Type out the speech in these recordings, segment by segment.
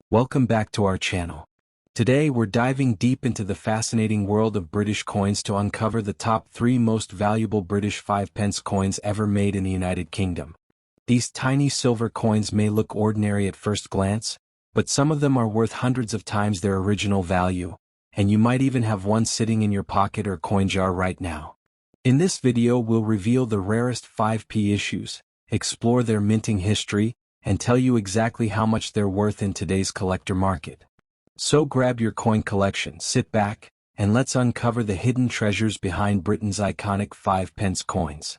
Welcome back to our channel. Today we're diving deep into the fascinating world of British coins to uncover the top 3 most valuable British 5 pence coins ever made in the United Kingdom. These tiny silver coins may look ordinary at first glance, but some of them are worth hundreds of times their original value, and you might even have one sitting in your pocket or coin jar right now. In this video we'll reveal the rarest 5p issues, explore their minting history, and tell you exactly how much they're worth in today's collector market. So grab your coin collection, sit back, and let's uncover the hidden treasures behind Britain's iconic 5 pence coins.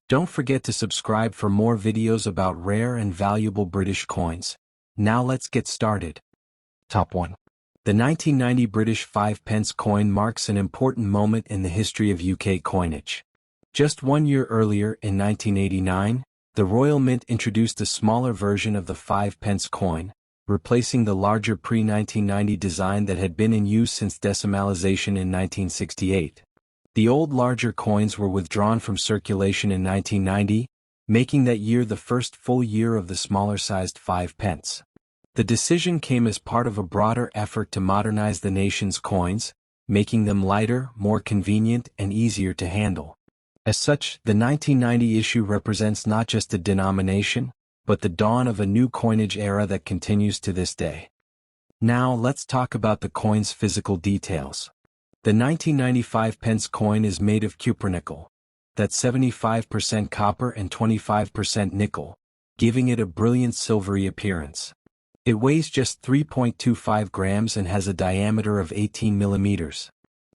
Don't forget to subscribe for more videos about rare and valuable British coins. Now let's get started. Top 1. The 1990 British 5 pence coin marks an important moment in the history of UK coinage. Just 1 year earlier, in 1989, the Royal Mint introduced a smaller version of the 5 pence coin, replacing the larger pre-1990 design that had been in use since decimalization in 1968. The old larger coins were withdrawn from circulation in 1990, making that year the first full year of the smaller-sized 5 pence. The decision came as part of a broader effort to modernize the nation's coins, making them lighter, more convenient, and easier to handle. As such, the 1990 issue represents not just a denomination, but the dawn of a new coinage era that continues to this day. Now let's talk about the coin's physical details. The 1995 pence coin is made of cupronickel. That's 75% copper and 25% nickel, giving it a brilliant silvery appearance. It weighs just 3.25 grams and has a diameter of 18 millimeters.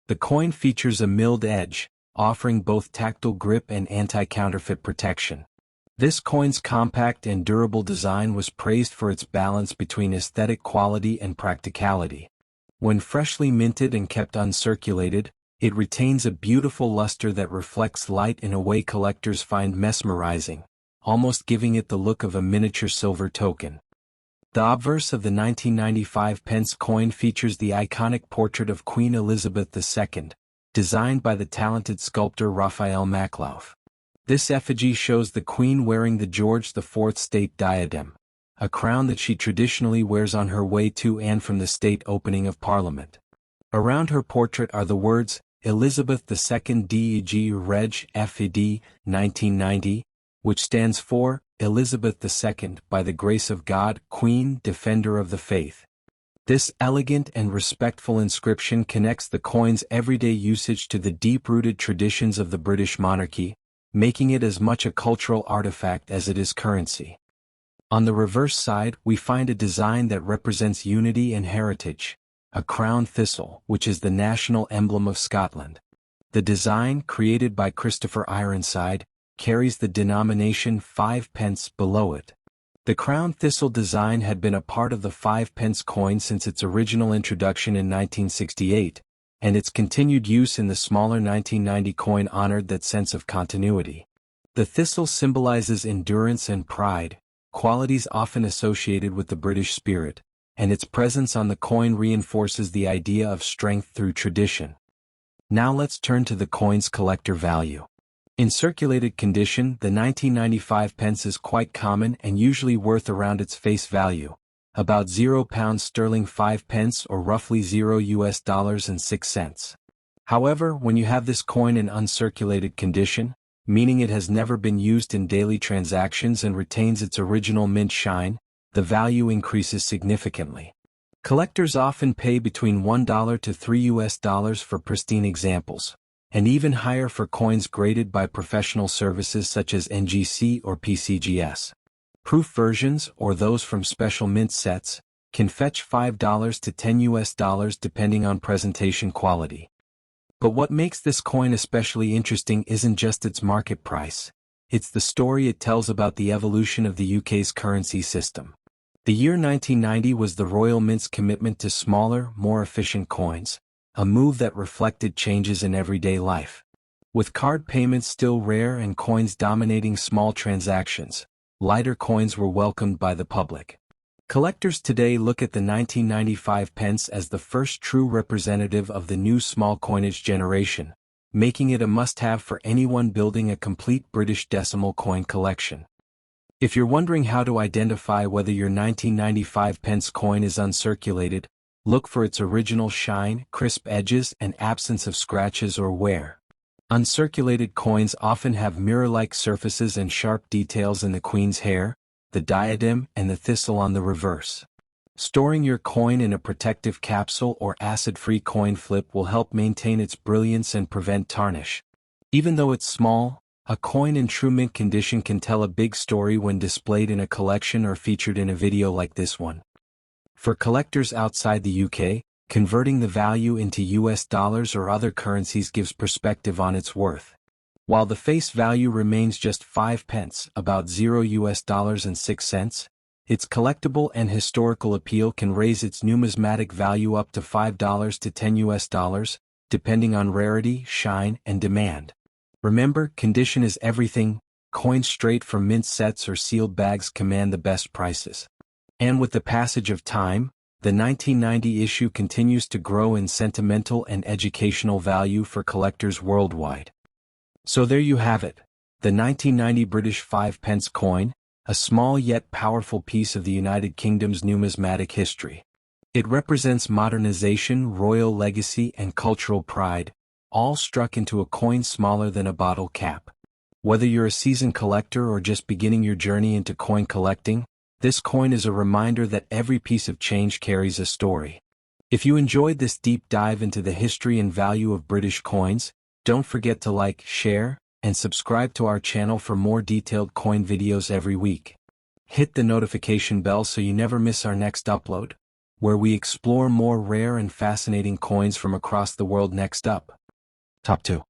The coin features a milled edge, offering both tactile grip and anti-counterfeit protection. This coin's compact and durable design was praised for its balance between aesthetic quality and practicality. When freshly minted and kept uncirculated, it retains a beautiful luster that reflects light in a way collectors find mesmerizing, almost giving it the look of a miniature silver token. The obverse of the 1995 pence coin features the iconic portrait of Queen Elizabeth II, designed by the talented sculptor Raphael Maklauf. This effigy shows the Queen wearing the George IV state diadem, a crown that she traditionally wears on her way to and from the state opening of Parliament. Around her portrait are the words, Elizabeth II DEG Reg FED 1990, which stands for, Elizabeth II, by the grace of God, Queen, Defender of the Faith. This elegant and respectful inscription connects the coin's everyday usage to the deep-rooted traditions of the British monarchy, making it as much a cultural artifact as it is currency. On the reverse side, we find a design that represents unity and heritage, a crown thistle, which is the national emblem of Scotland. The design, created by Christopher Ironside, carries the denomination 5 pence below it. The crown thistle design had been a part of the 5 pence coin since its original introduction in 1968, and its continued use in the smaller 1990 coin honored that sense of continuity. The thistle symbolizes endurance and pride, qualities often associated with the British spirit, and its presence on the coin reinforces the idea of strength through tradition. Now let's turn to the coin's collector value. In circulated condition, the 1995 pence is quite common and usually worth around its face value, about £0 5 pence or roughly $0.06. However, when you have this coin in uncirculated condition, meaning it has never been used in daily transactions and retains its original mint shine, the value increases significantly. Collectors often pay between $1 to $3 for pristine examples, and even higher for coins graded by professional services such as NGC or PCGS. Proof versions, or those from special mint sets, can fetch $5 to $10 depending on presentation quality. But what makes this coin especially interesting isn't just its market price, it's the story it tells about the evolution of the UK's currency system. The year 1990 was the Royal Mint's commitment to smaller, more efficient coins, a move that reflected changes in everyday life. With card payments still rare and coins dominating small transactions, lighter coins were welcomed by the public. Collectors today look at the 1995 pence as the first true representative of the new small coinage generation, making it a must-have for anyone building a complete British decimal coin collection. If you're wondering how to identify whether your 1995 pence coin is uncirculated, look for its original shine, crisp edges, and absence of scratches or wear. Uncirculated coins often have mirror-like surfaces and sharp details in the queen's hair, the diadem, and the thistle on the reverse. Storing your coin in a protective capsule or acid-free coin flip will help maintain its brilliance and prevent tarnish. Even though it's small, a coin in true mint condition can tell a big story when displayed in a collection or featured in a video like this one. For collectors outside the UK, converting the value into US dollars or other currencies gives perspective on its worth. While the face value remains just 5 pence, about $0.06, its collectible and historical appeal can raise its numismatic value up to $5 to $10, depending on rarity, shine, and demand. Remember, condition is everything. Coins straight from mint sets or sealed bags command the best prices. And with the passage of time, the 1990 issue continues to grow in sentimental and educational value for collectors worldwide. So there you have it, the 1990 British 5 pence coin, a small yet powerful piece of the United Kingdom's numismatic history. It represents modernization, royal legacy, and cultural pride, all struck into a coin smaller than a bottle cap. Whether you're a seasoned collector or just beginning your journey into coin collecting, this coin is a reminder that every piece of change carries a story. If you enjoyed this deep dive into the history and value of British coins, don't forget to like, share, and subscribe to our channel for more detailed coin videos every week. Hit the notification bell so you never miss our next upload, where we explore more rare and fascinating coins from across the world. Next up. Top 2.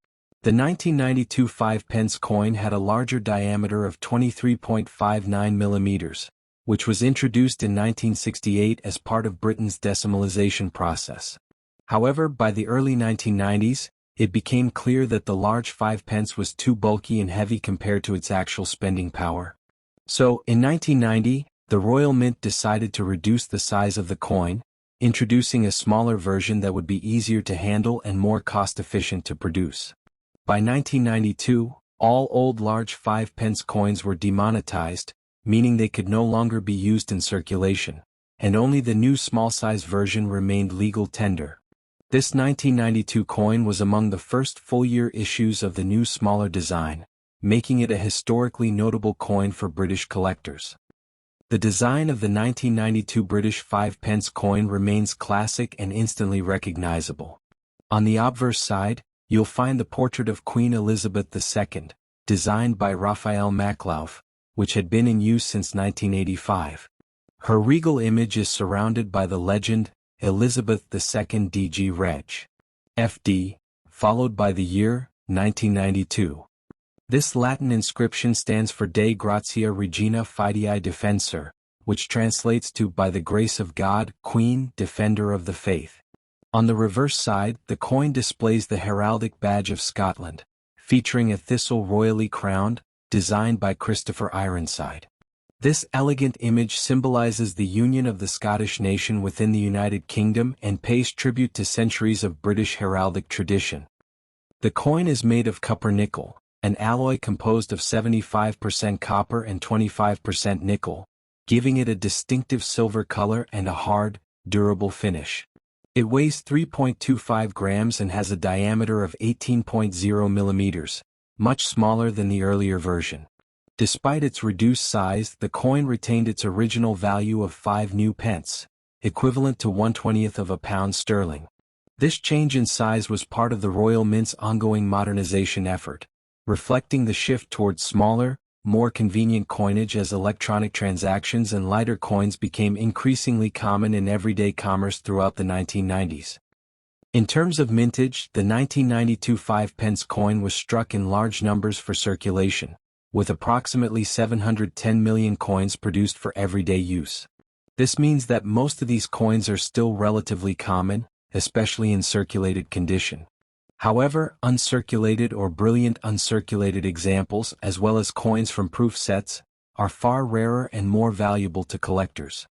The 1992 5 pence coin had a larger diameter of 23.59 millimeters. Which was introduced in 1968 as part of Britain's decimalization process. However, by the early 1990s, it became clear that the large 5 pence was too bulky and heavy compared to its actual spending power. So, in 1990, the Royal Mint decided to reduce the size of the coin, introducing a smaller version that would be easier to handle and more cost-efficient to produce. By 1992, all old large 5 pence coins were demonetized, meaning they could no longer be used in circulation, and only the new small-size version remained legal tender. This 1992 coin was among the first full-year issues of the new smaller design, making it a historically notable coin for British collectors. The design of the 1992 British 5 pence coin remains classic and instantly recognizable. On the obverse side, you'll find the portrait of Queen Elizabeth II, designed by Raphael Maklauf, which had been in use since 1985. Her regal image is surrounded by the legend, Elizabeth II DG Reg. FD, followed by the year, 1992. This Latin inscription stands for De Gratia Regina Fidei Defensor, which translates to By the Grace of God, Queen, Defender of the Faith. On the reverse side, the coin displays the heraldic badge of Scotland, featuring a thistle royally crowned, designed by Christopher Ironside. This elegant image symbolizes the union of the Scottish nation within the United Kingdom and pays tribute to centuries of British heraldic tradition. The coin is made of copper nickel, an alloy composed of 75% copper and 25% nickel, giving it a distinctive silver color and a hard, durable finish. It weighs 3.25 grams and has a diameter of 18.0 millimeters. Much smaller than the earlier version. Despite its reduced size, the coin retained its original value of 5 new pence, equivalent to 1/20th of a pound sterling. This change in size was part of the Royal Mint's ongoing modernization effort, reflecting the shift towards smaller, more convenient coinage as electronic transactions and lighter coins became increasingly common in everyday commerce throughout the 1990s. In terms of mintage, the 1992 5 pence coin was struck in large numbers for circulation, with approximately 710 million coins produced for everyday use. This means that most of these coins are still relatively common, especially in circulated condition. However, uncirculated or brilliant uncirculated examples, as well as coins from proof sets, are far rarer and more valuable to collectors.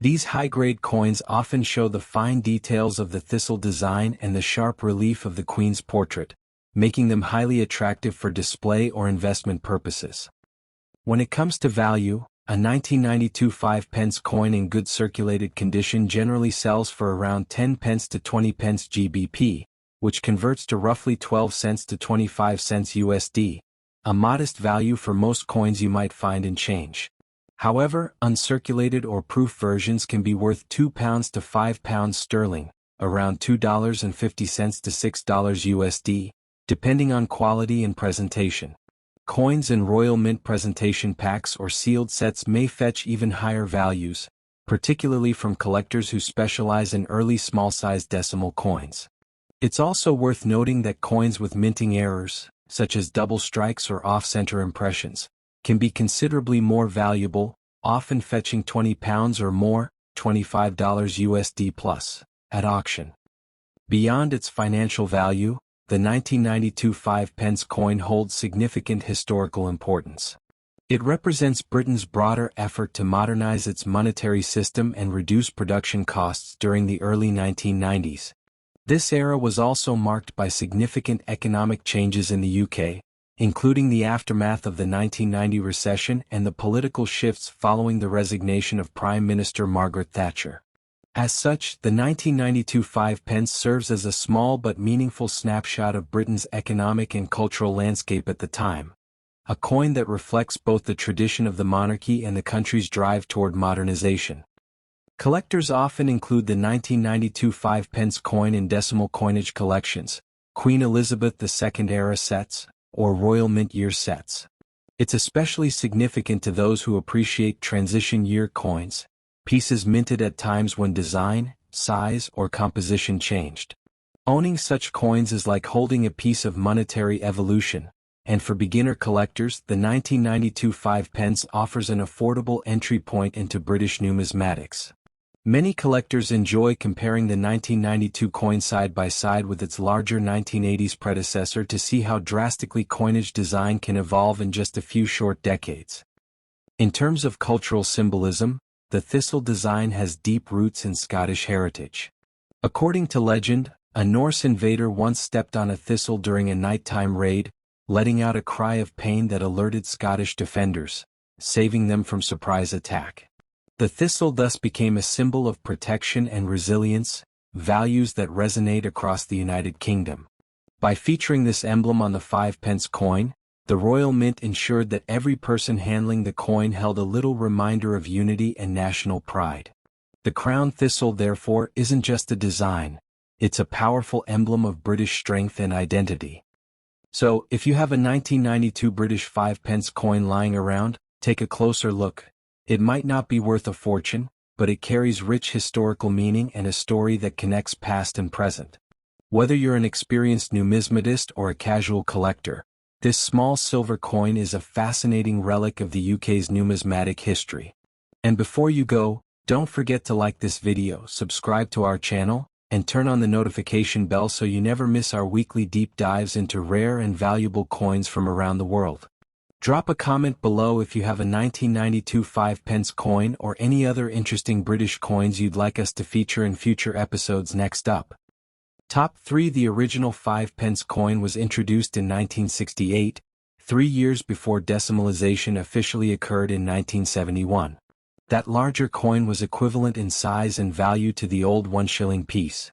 These high-grade coins often show the fine details of the thistle design and the sharp relief of the Queen's portrait, making them highly attractive for display or investment purposes. When it comes to value, a 1992 5 pence coin in good circulated condition generally sells for around 10 pence to 20 pence GBP, which converts to roughly 12 cents to 25 cents USD, a modest value for most coins you might find in change. However, uncirculated or proof versions can be worth £2 to £5 sterling, around $2.50 to $6 USD, depending on quality and presentation. Coins in Royal Mint presentation packs or sealed sets may fetch even higher values, particularly from collectors who specialize in early small-sized decimal coins. It's also worth noting that coins with minting errors, such as double strikes or off-center impressions, can be considerably more valuable, often fetching £20 or more, $25 USD plus, at auction. Beyond its financial value, the 1992 5 pence coin holds significant historical importance. It represents Britain's broader effort to modernize its monetary system and reduce production costs during the early 1990s. This era was also marked by significant economic changes in the UK, including the aftermath of the 1990 recession and the political shifts following the resignation of Prime Minister Margaret Thatcher. As such, the 1992 5 pence serves as a small but meaningful snapshot of Britain's economic and cultural landscape at the time. A coin that reflects both the tradition of the monarchy and the country's drive toward modernization. Collectors often include the 1992 5 pence coin in decimal coinage collections, Queen Elizabeth II era sets, or Royal Mint year sets. It's especially significant to those who appreciate transition year coins, pieces minted at times when design, size, or composition changed. Owning such coins is like holding a piece of monetary evolution, and for beginner collectors, the 1992 5 pence offers an affordable entry point into British numismatics. Many collectors enjoy comparing the 1992 coin side by side with its larger 1980s predecessor to see how drastically coinage design can evolve in just a few short decades. In terms of cultural symbolism, the thistle design has deep roots in Scottish heritage. According to legend, a Norse invader once stepped on a thistle during a nighttime raid, letting out a cry of pain that alerted Scottish defenders, saving them from surprise attack. The thistle thus became a symbol of protection and resilience, values that resonate across the United Kingdom. By featuring this emblem on the 5 pence coin, the Royal Mint ensured that every person handling the coin held a little reminder of unity and national pride. The crown thistle, therefore, isn't just a design, it's a powerful emblem of British strength and identity. So, if you have a 1992 British 5 pence coin lying around, take a closer look. It might not be worth a fortune, but it carries rich historical meaning and a story that connects past and present. Whether you're an experienced numismatist or a casual collector, this small silver coin is a fascinating relic of the UK's numismatic history. And before you go, don't forget to like this video, subscribe to our channel, and turn on the notification bell so you never miss our weekly deep dives into rare and valuable coins from around the world. Drop a comment below if you have a 1992 5 pence coin or any other interesting British coins you'd like us to feature in future episodes. Next up. Top 3. The original 5 pence coin was introduced in 1968, 3 years before decimalization officially occurred in 1971. That larger coin was equivalent in size and value to the old 1 shilling piece.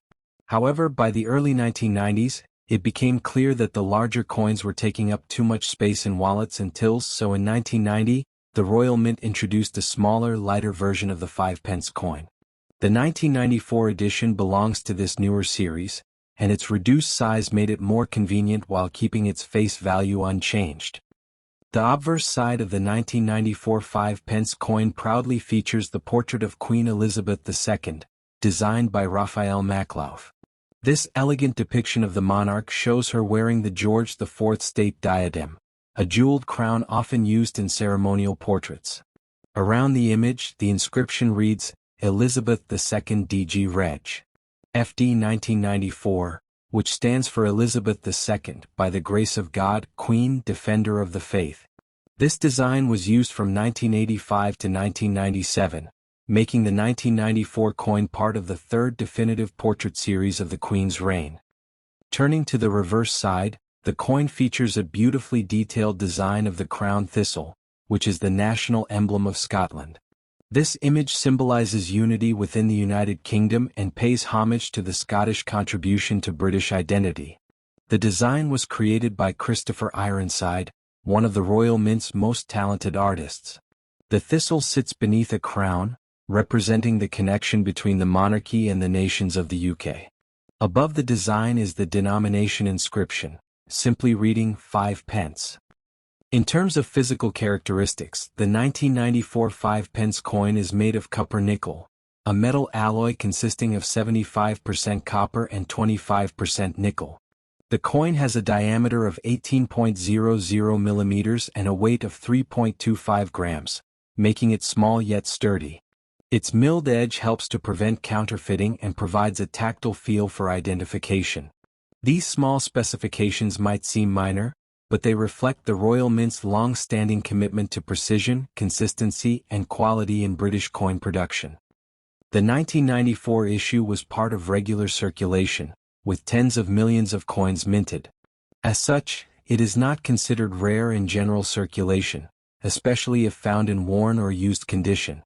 However, by the early 1990s, it became clear that the larger coins were taking up too much space in wallets and tills, so in 1990, the Royal Mint introduced a smaller, lighter version of the 5 pence coin. The 1994 edition belongs to this newer series, and its reduced size made it more convenient while keeping its face value unchanged. The obverse side of the 1994 5 pence coin proudly features the portrait of Queen Elizabeth II, designed by Raphael Maklauf. This elegant depiction of the monarch shows her wearing the George IV state diadem, a jeweled crown often used in ceremonial portraits. Around the image, the inscription reads, Elizabeth II DG Reg. FD 1994, which stands for Elizabeth II, by the grace of God, Queen, Defender of the Faith. This design was used from 1985 to 1997, making the 1994 coin part of the third definitive portrait series of the Queen's reign. Turning to the reverse side, the coin features a beautifully detailed design of the crown thistle, which is the national emblem of Scotland. This image symbolizes unity within the United Kingdom and pays homage to the Scottish contribution to British identity. The design was created by Christopher Ironside, one of the Royal Mint's most talented artists. The thistle sits beneath a crown, representing the connection between the monarchy and the nations of the UK. Above the design is the denomination inscription, simply reading 5 pence. In terms of physical characteristics, the 1994 5 pence coin is made of copper nickel, a metal alloy consisting of 75% copper and 25% nickel. The coin has a diameter of 18.00 millimeters and a weight of 3.25 grams, making it small yet sturdy. Its milled edge helps to prevent counterfeiting and provides a tactile feel for identification. These small specifications might seem minor, but they reflect the Royal Mint's long-standing commitment to precision, consistency, and quality in British coin production. The 1994 issue was part of regular circulation, with tens of millions of coins minted. As such, it is not considered rare in general circulation, especially if found in worn or used condition.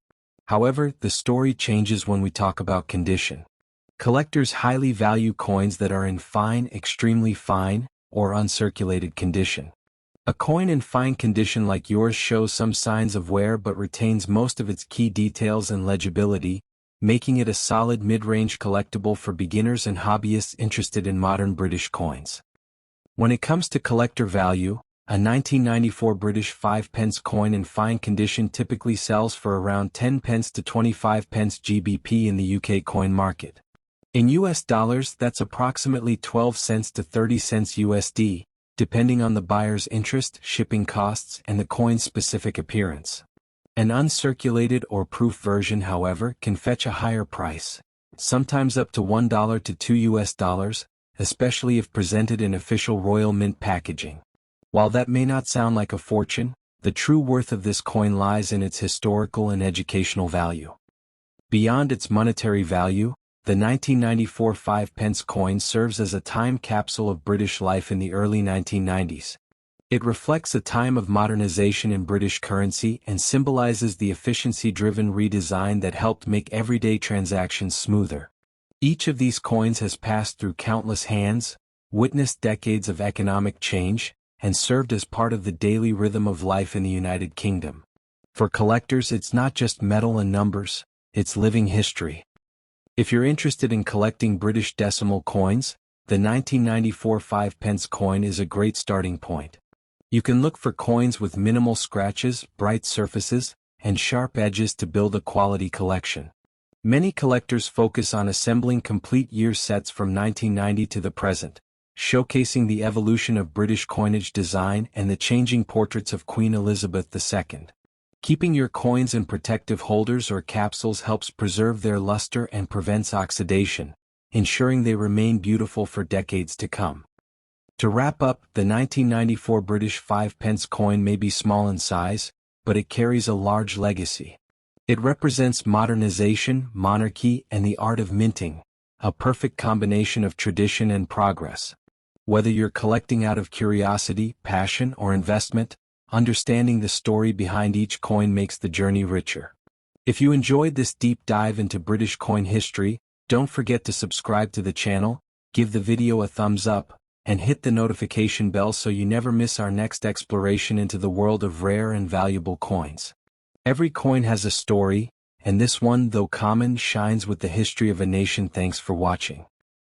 However, the story changes when we talk about condition. Collectors highly value coins that are in fine, extremely fine, or uncirculated condition. A coin in fine condition like yours shows some signs of wear but retains most of its key details and legibility, making it a solid mid-range collectible for beginners and hobbyists interested in modern British coins. When it comes to collector value, a 1994 British 5 pence coin in fine condition typically sells for around 10 pence to 25 pence GBP in the UK coin market. In US dollars, that's approximately 12 cents to 30 cents USD, depending on the buyer's interest, shipping costs, and the coin's specific appearance. An uncirculated or proof version, however, can fetch a higher price, sometimes up to $1 to $2, especially if presented in official Royal Mint packaging. While that may not sound like a fortune, the true worth of this coin lies in its historical and educational value. Beyond its monetary value, the 1994 5 pence coin serves as a time capsule of British life in the early 1990s. It reflects a time of modernization in British currency and symbolizes the efficiency-driven redesign that helped make everyday transactions smoother. Each of these coins has passed through countless hands, witnessed decades of economic change, and served as part of the daily rhythm of life in the United Kingdom. For collectors, it's not just metal and numbers, it's living history. If you're interested in collecting British decimal coins, the 1994 5 pence coin is a great starting point. You can look for coins with minimal scratches, bright surfaces, and sharp edges to build a quality collection. Many collectors focus on assembling complete year sets from 1990 to the present, showcasing the evolution of British coinage design and the changing portraits of Queen Elizabeth II. Keeping your coins in protective holders or capsules helps preserve their luster and prevents oxidation, ensuring they remain beautiful for decades to come. To wrap up, the 1994 British 5 pence coin may be small in size, but it carries a large legacy. It represents modernization, monarchy, and the art of minting, a perfect combination of tradition and progress. Whether you're collecting out of curiosity, passion, or investment, understanding the story behind each coin makes the journey richer. If you enjoyed this deep dive into British coin history, don't forget to subscribe to the channel, give the video a thumbs up, and hit the notification bell so you never miss our next exploration into the world of rare and valuable coins. Every coin has a story, and this one, though common, shines with the history of a nation. Thanks for watching.